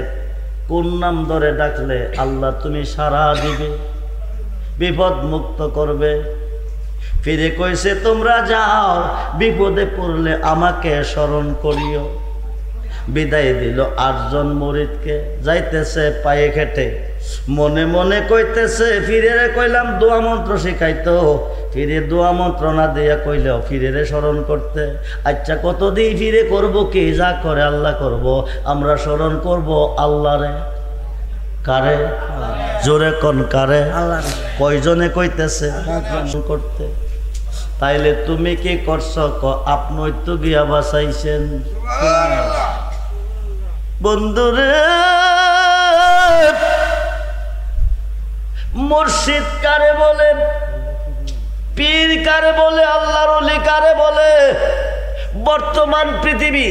কোন নাম ধরে ডাকলে আল্লাহ তুমি সারা দিবে, বিপদ মুক্ত করবে। ফিরে কইছে তোমরা যাও, বিপদে পড়লে আমাকে স্মরণ করিও। বিদায় দিল 8 জন মুরিদকে। যাইতেছে পায়ে হেঁটে, মনে মনে কইতেছে, ফিরে কইলাম দোয়া মন্ত্র শিখাইতো, ফিরে দোয়া মন্ত্র না দিয়া কইলেও ফিরে স্মরণ করতে। আচ্ছা কতদিন ফিরে করব? কি যা করে আল্লাহ করব, আমরা স্মরণ করব আল্লাহরে। কারে? জোরে কোন কারে? আল্লাহ। কয়জনে কইতেছে করতে? তাইলে তুমি কি করছো? আপনি তো গিয়া বাঁচাইছেন। বন্ধুরে, মুর্শিদ কারে বলে, পীর কারে বলে, আল্লাহর ওলি কারে বলে? বর্তমান পৃথিবী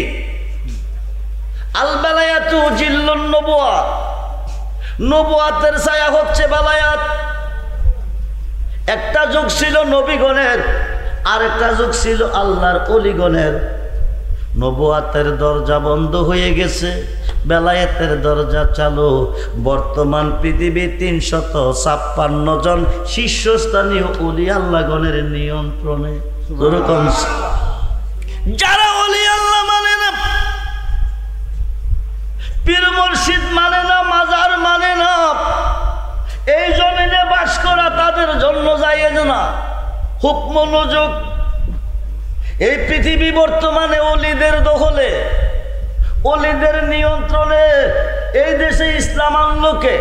আল বালায়াতু জিল্লুন নবুয়া, নবুয়াতের ছায়া হচ্ছে বালায়াত। একটা যুগ ছিল নবীগণের, আর একটা যুগ ছিল আল্লাহর ওলিগণের। নবুয়াতের দরজা বন্ধ হয়ে গেছে, বেলায়েতের দরজা চালু। বর্তমান পৃথিবী 356 জন শীর্ষস্থানীয় ওলি আল্লাহগণের নিয়ন্ত্রণে। যেরকম যারা ওলি আল্লাহ মানে না, পীর মুর্শিদ মানে না, মাজার মানে না, এই জমিনে বাস করা তাদের জন্য জায়েজ না। খুব মনোযোগ, এই পৃথিবী বর্তমানে ওলিদের দখলে, ওলিদের নিয়ন্ত্রণে। এই দেশে ইসলাম আনলো কে?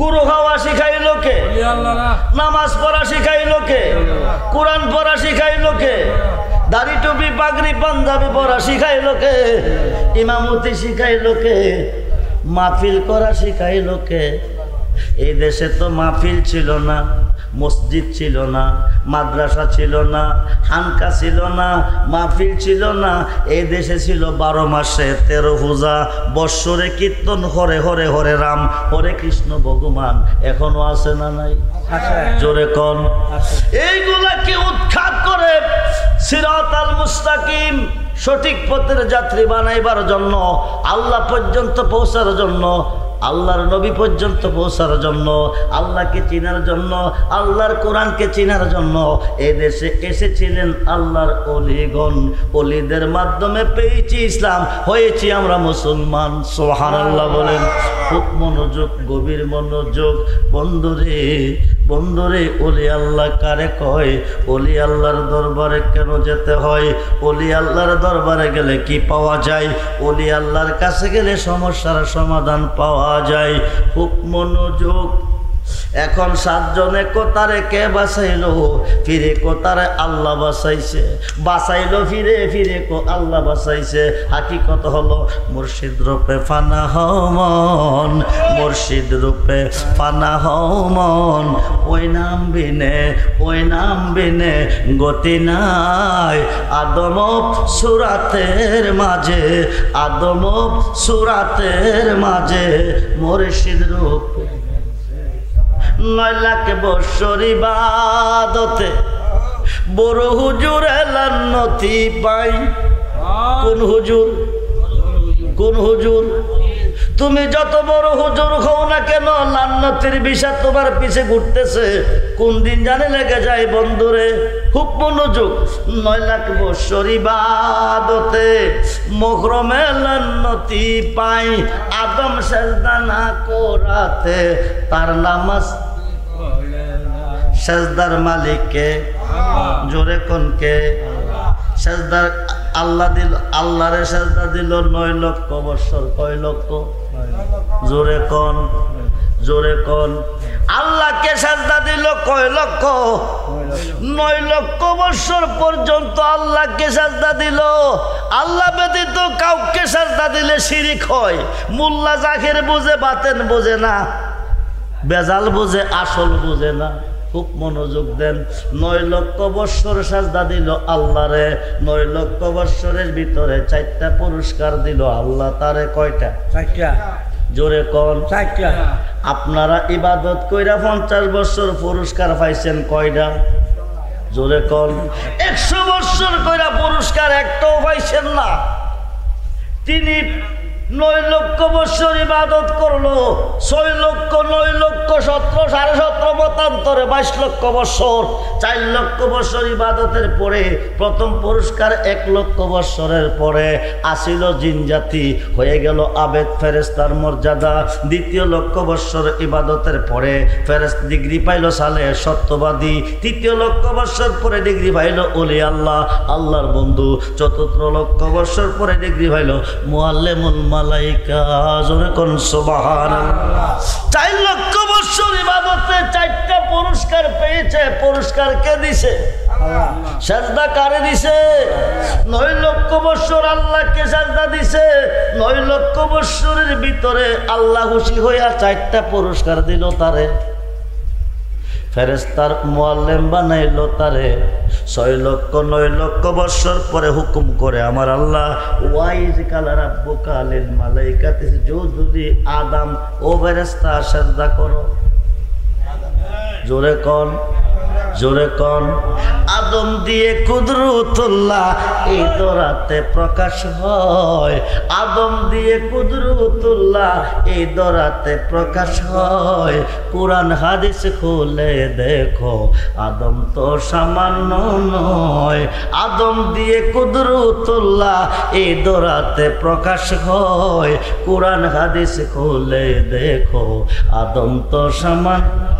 গুরু খাওয়া শিখাইলো কে? নামাজ পড়া শিখাইলো কে? কোরআন পড়া শিখাইলো কে? দাড়ি টুপি পাগড়ি পাঞ্জাবি পড়া শিখাইলো কে? ইমামতি শিখাইলো কে? মাহফিল করা শিখাইলো কে? এই দেশে তো মাহফিল ছিল না, মসজিদ ছিল না, মাদ্রাসা ছিল না, হানকা ছিল না, মাহফিল ছিল না। এই দেশে ছিল 12 মাসে 13 পূজা, বৎসরে কীর্তন, হরে হরে হরে রাম, হরে কৃষ্ণ ভগবান। এখনো আছে না নাই? জোরে কোন? এইগুলাকে উৎখাত করে সিরাতাল মুস্তাকিম, সঠিক পথের যাত্রী বানাইবার জন্য, আল্লাহ পর্যন্ত পৌঁছার জন্য, আল্লাহর নবী পর্যন্ত পৌঁছার জন্য, আল্লাহকে চিনার জন্য, আল্লাহর কোরআনকে চিনার জন্য এই দেশে এসেছিলেন আল্লাহর ওলিগণ। ওলিদের মাধ্যমে পেয়েছি ইসলাম, হয়েছি আমরা মুসলমান। সুবহানাল্লাহ বলেন। খুব মনোযোগ, গভীর মনোযোগ। বন্ধুরে, বন্ধুরে, ওলি আল্লাহ কারে কয়? ওলি আল্লাহর দরবারে কেন যেতে হয়? ওলি আল্লাহর দরবারে গেলে কি পাওয়া যায়? ওলি আল্লাহর কাছে গেলে সমস্যার সমাধান পাওয়া যায়। খুব মনোযোগ। এখন 7 জনে কোতারে কে বাঁচাইলো? ফিরে কোতারে আল্লাহ বাঁচাইছে। বাঁচাইলো ফিরে, ফিরে কো আল্লাহ বাঁচাইছে। হাকিকত হলো মুর্শিদ রূপে ফানা হমন, মুর্শিদ রূপে ফানা হমন। ওই নাম বিনে, ওই নাম বিনে গতি নাই। আদম সুরাতের মাঝে, আদম সুরাতের মাঝে মুর্শিদ রূপে 9 লাখ বৎসর ইবাদতে বড় হুজুর লান্নতি পাই। কোন হুজুর? কোন হুজুর? তুমি যত বড় হুজুর হও না কেন, লান্নতির বিষয় তোমার পিছে ঘুরতেছে, কোন দিন জানে লেগে যায়। বন্ধুরে, খুব মনোযোগ। 9 লাখ বৎসর ইবাদতে মুহরমে লান্নতি পাই। আদম সেজদা না করাতে তার নামাজ, সেজদার মালিককে, জোরে কোনকে? সেজদার আল্লাহ দিল, আল্লাহরে সেজদা দিল 9 লক্ষ বৎসর। কয় লক্ষ? জোরে কোন? জোরে কোন? আল্লাহকে সেজদা দিল কয় লক্ষ? 9 লক্ষ বৎসর পর্যন্ত আল্লাহকে সেজদা দিল। আল্লাহ ব্যতীত কাউকে সেজদা দিলে শিরিক হয়। মোল্লা জাকির বুঝে, বাতেন বুঝে না, বেজাল বুঝে, আসল বুঝে না। খুব মনোযোগ দেন। 9 লক্ষ বৎসর সাজদা দিল আল্লাহরে। 9 লক্ষ বৎসরের ভিতরে 4টা পুরস্কার দিল আল্লাহ তারে। কয়টা? 4টা। জোরে কোন? 4টা। আপনারা ইবাদত কইরা 50 বৎসর পুরস্কার পাইছেন কয়টা? জোরে কোন? 100 বৎসর কইরা পুরস্কার একটাও পাইছেন না। তিনি 9 লক্ষ বৎসর ইবাদত করলো। 6 লক্ষ, 9 লক্ষ, 17, 17.5 মতান্তরে 22 লক্ষ বৎসর। 4 লক্ষ বৎসর ইবাদতের পরে প্রথম পুরস্কার 1 লক্ষ বৎসরের পরে আসিল জিন জাতি, হয়ে গেল আবেদ ফেরেশতার মর্যাদা। 2 লক্ষ বৎসর ইবাদতের পরে ফেরেশতা ডিগ্রি পাইল সালে সত্যবাদী। 3 লক্ষ বৎসর পরে ডিগ্রি পাইল ওলি আল্লাহ, আল্লাহর বন্ধু। 4 লক্ষ বৎসর পরে ডিগ্রি পাইল মুআল্লিমুল মালাইকা। জোরে কোন সুবহানাল্লাহ। 4 লক্ষ বৎসর ইবাদতে 4টা পুরস্কার পেয়েছে। পুরস্কার কে দিছে? আল্লাহ। সাজদা কারে দিছে? 9 লক্ষ বৎসর আল্লাহকে সাজদা দিছে। 9 লক্ষ বৎসরের ভিতরে আল্লাহ খুশি হইয়া 4টা পুরস্কার দিল তারে। ফেরেশতার মুআল্লিম বানাইলো তারে। 6 লক্ষ 9 লক্ষ বৎসর পরে হুকুম করে আমার আল্লাহ, ওয়াইজ কালা রাব্বুকা লিল মালাইকাতি সুজুদি আদম, ও ফেরেশতা সাজদা করো। জোরে কোন? জোরে কোন? আদম দিয়ে কুদরতুল্লাহ এই দরাতে প্রকাশ হয়, আদম দিয়ে কুদরতুল্লাহ এই দরাতে প্রকাশ হয়। কুরআন হাদিস খুলে দেখো আদম তো সামান্য নয়, আদম দিয়ে কুদরতুল্লাহ এই দরাতে প্রকাশ হয়। কুরআন হাদিস খুলে দেখো আদম তো সামান্য